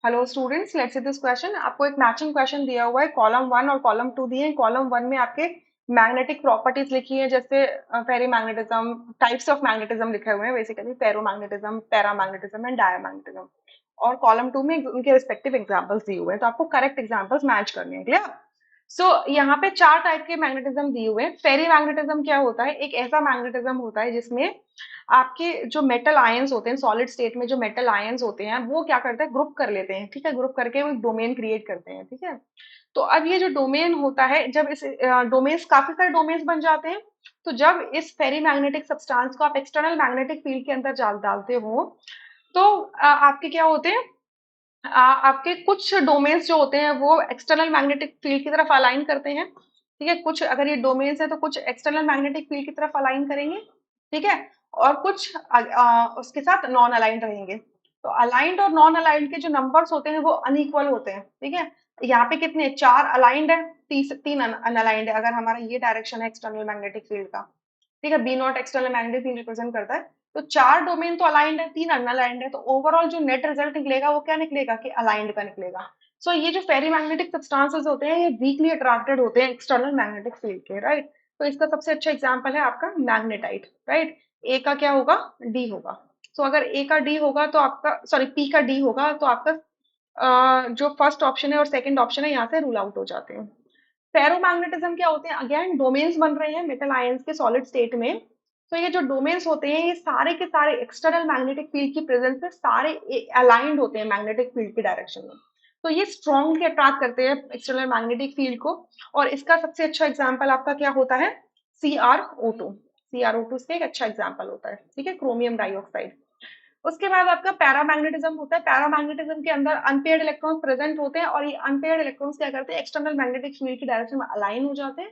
Hello students, let's see this question. आपको एक matching question दिया हुआ है। कॉलम वन और कॉलम टू दिए हैं। कॉलम वन में आपके मैग्नेटिक प्रॉपर्टीज लिखी है, जैसे फेरी मैग्नेटिज्म, टाइप्स ऑफ मैग्नेटिज्म लिखे हुए हैं, basically ferromagnetism, paramagnetism and diamagnetism. और कॉलम टू में उनके रिस्पेक्टिव एग्जांपल्स दिए हुए हैं, तो आपको करेक्ट एग्जांपल्स मैच करने हैं। क्लियर? सो यहाँ पे चार टाइप के मैग्नेटिज्म दिए हुए हैं। फेरी मैग्नेटिज्म क्या होता है? एक ऐसा मैग्नेटिज्म होता है जिसमें आपके जो मेटल आयंस होते हैं, सॉलिड स्टेट में जो मेटल आयंस होते हैं, वो क्या करते हैं, ग्रुप कर लेते हैं। ठीक है, ग्रुप करके वो एक डोमेन क्रिएट करते हैं। ठीक है, तो अब ये जो डोमेन होता है, जब इस डोमेन्स, काफी सारे डोमेन्स बन जाते हैं, तो जब इस फेरी मैग्नेटिक सब्सटेंस को आप एक्सटर्नल मैग्नेटिक फील्ड के अंदर डालते हो, तो आपके क्या होते हैं, आपके कुछ डोमेन्स जो होते हैं वो एक्सटर्नल मैग्नेटिक फील्ड की तरफ अलाइन करते हैं। ठीक है, कुछ अगर ये डोमेन्स है तो कुछ एक्सटर्नल मैग्नेटिक फील्ड की तरफ अलाइन करेंगे। ठीक है, और कुछ उसके साथ नॉन अलाइंड रहेंगे। तो अलाइंड और नॉन अलाइंड के जो नंबर्स होते हैं वो अनइक्वल होते हैं। ठीक है, यहाँ पे कितने, चार अलाइंड है, तीन अनअलाइंड है, अगर हमारा ये डायरेक्शन है एक्सटर्नल मैग्नेटिक फील्ड का। ठीक है, B nought external magnetic field represent करता है। तो चार डोमेन तो अलाइंड है, तीन अनअलाइंड है, तो ओवरऑल जो नेट रिजल्ट निकलेगा वो क्या निकलेगा, कि अलाइंड का निकलेगा। सो ये जो फेरी मैग्नेटिक सब्सटेंसेस होते हैं, ये वीकली अट्रैक्टेड होते हैं एक्सटर्नल मैग्नेटिक फील्ड के। राइट, तो इसका सबसे अच्छा एग्जांपल है आपका मैग्नेटाइट। राइट, ए का क्या होगा, डी होगा। सो अगर ए का डी होगा तो आपका, सॉरी, पी का डी होगा, तो आपका जो फर्स्ट ऑप्शन है और सेकंड ऑप्शन है यहाँ से रूल आउट हो जाते हैं। फेरोमैग्नेटिज्म क्या होते हैं? अगेन डोमेन्स बन रहे हैं मेटल आयंस के सॉलिड स्टेट में। तो ये जो डोमेन्स होते हैं, ये सारे के सारे एक्सटर्नल मैग्नेटिक फील्ड की प्रेजेंस में सारे अलाइंड होते हैं मैग्नेटिक फील्ड की डायरेक्शन में। तो ये स्ट्रांगली अट्रैक्ट करते हैं एक्सटर्नल मैग्नेटिक फील्ड को। और इसका सबसे अच्छा एग्जाम्पल आपका क्या होता है, CrO2। CrO2 इसका एक अच्छा एग्जाम्पल होता है। ठीक है, क्रोमियम डाइऑक्साइड। उसके बाद आपका पैरामैग्नेटिज्म होता है। पैरामैग्नेटिज्म के अंदर अनपेयर्ड इलेक्ट्रॉन्स प्रेजेंट होते हैं, और ये अनपेयर्ड इलेक्ट्रॉन्स क्या करते हैं, एक्सटर्नल मैग्नेटिक फील्ड की डायरेक्शन में अलाइन हो जाते हैं,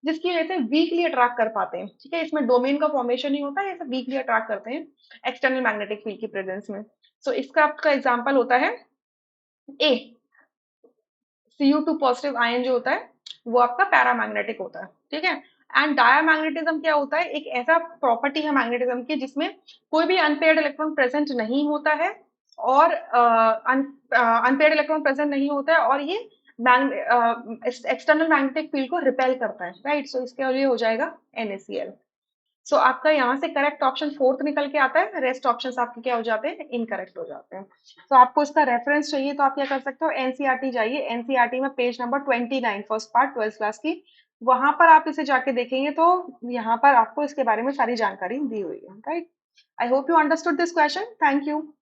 जिसकी वजह से वीकली अट्रैक्ट कर पाते हैं। ठीक है, इसमें डोमेन का फॉर्मेशन नहीं होता है, ये सब वीकली अट्रैक्ट करते हैं एक्सटर्नल मैग्नेटिक फील्ड की प्रेजेंस में। सो इसका आपका एग्जाम्पल होता है ए, Cu2 पॉजिटिव आयन जो होता है, वो आपका पैरामैग्नेटिक होता है। ठीक है, एंड डायामैग्नेटिज्म क्या होता है, एक ऐसा प्रॉपर्टी है मैग्नेटिज्म की जिसमें कोई भी अनपेयर्ड इलेक्ट्रॉन प्रेजेंट नहीं होता है, और अनपेयर्ड इलेक्ट्रॉन प्रेजेंट नहीं होता है, और ये एक्सटर्नल मैग्नेटिक फील्ड को रिपेल करता है। राइट, सो इसके लिए हो जाएगा NaCl। सो आपका यहाँ से करेक्ट ऑप्शन फोर्थ निकल के आता है, रेस्ट ऑप्शंस आपके क्या हो जाते हैं, इनकरेक्ट हो जाते हैं। तो आपको इसका रेफरेंस चाहिए तो आप क्या कर सकते हो, एनसीईआरटी जाइए। एनसीईआरटी में page number 29, first part, 12th class की, वहां पर आप इसे जाके देखेंगे तो यहाँ पर आपको इसके बारे में सारी जानकारी दी हुई है। Right, I hope you understood this question. Thank you.